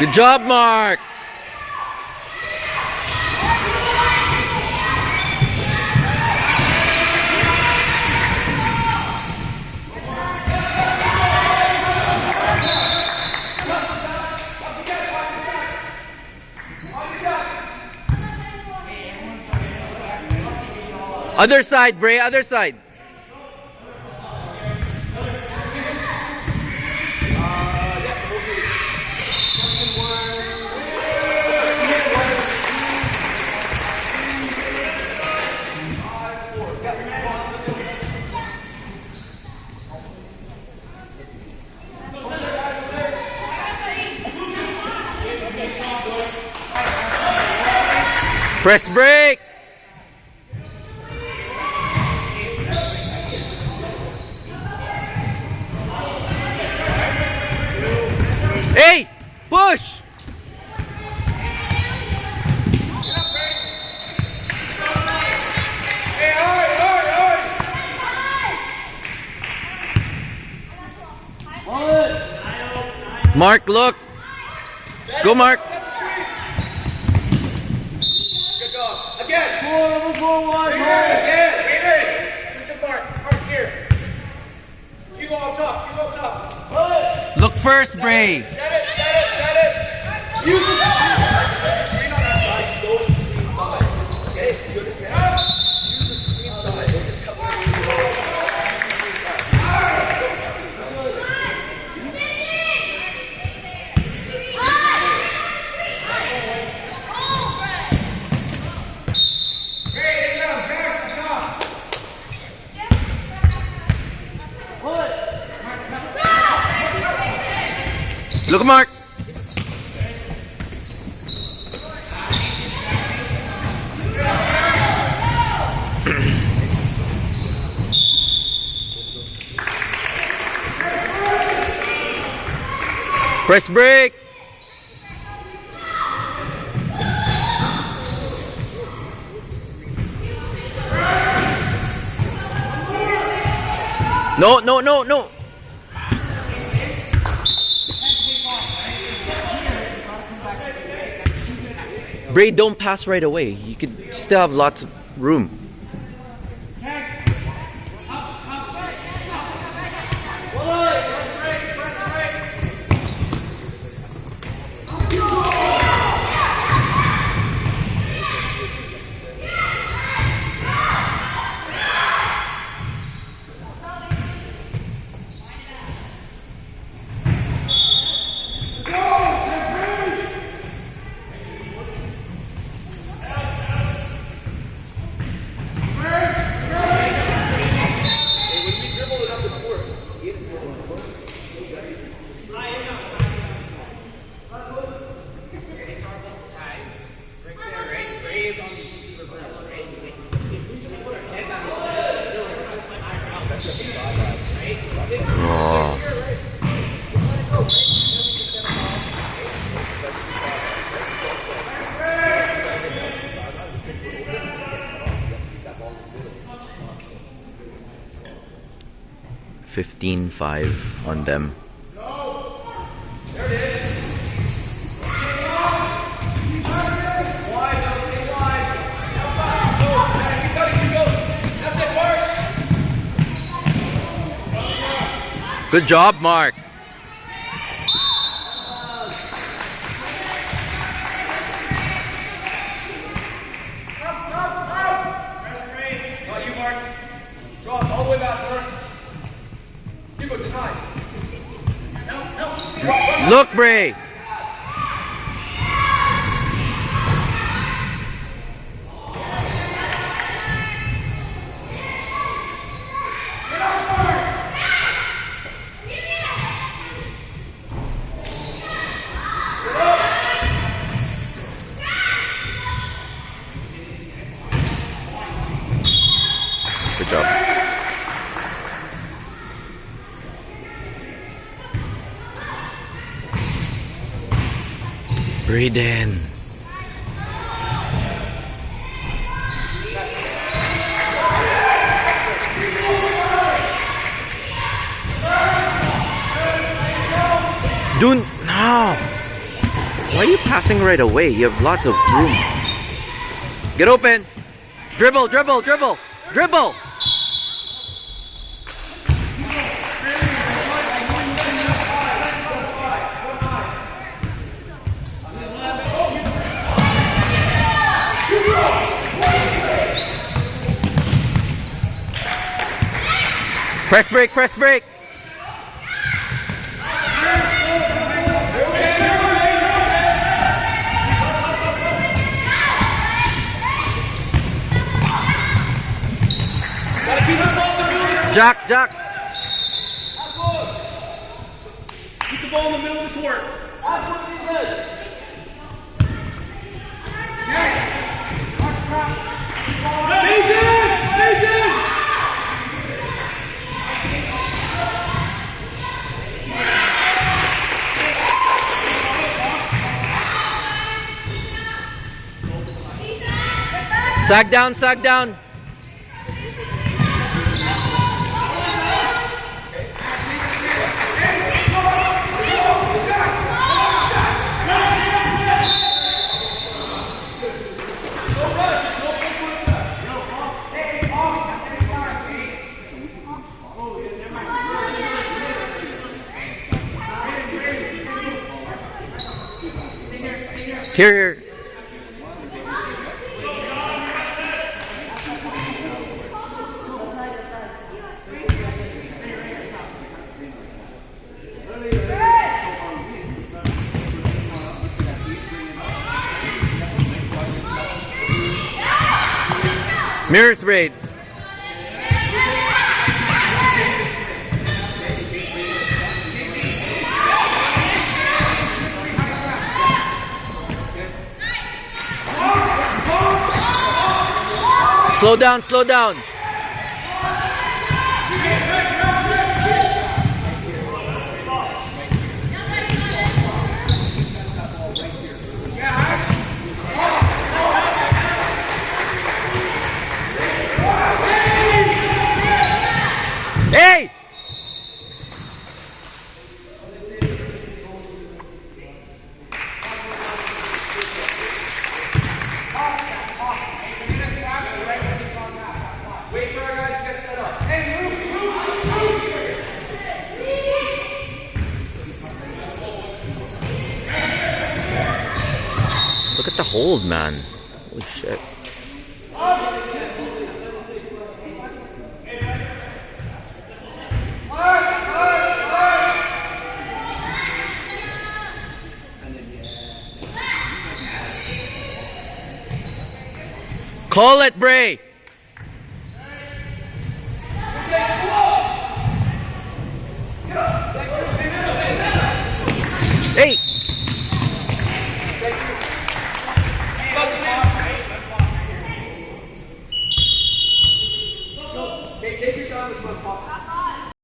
Good job, Mark. Other side, Bray, other side. Press break. Hey, push. Mark, look. Go, Mark. Again! Forward! Again! Switch apart. Mark here. You go up top. You go up top. Look first, Bray. Set it. Use the screen on that side. Go to the screen side. Okay? You understand? Use the screen side. Don't just cut one. Look at Mark. Press break. No. Bray, don't pass right away. You could still have lots of room. Oh. $15-5 on them. Good job, Mark. Look, Bray. Good job. Breathe in. Do now. Why are you passing right away? You have lots of room. Get open. Dribble, dribble, dribble, dribble. Press break, press break. Jack, Jack. Keep the ball in the middle of the court. Sag down, sag down. Here. Mirror sprayed. Slow down, slow down. Hey! Wait for our guys to get set up. Hey, move. Look at the hold, man. Holy shit. Call it, Bray. Hey.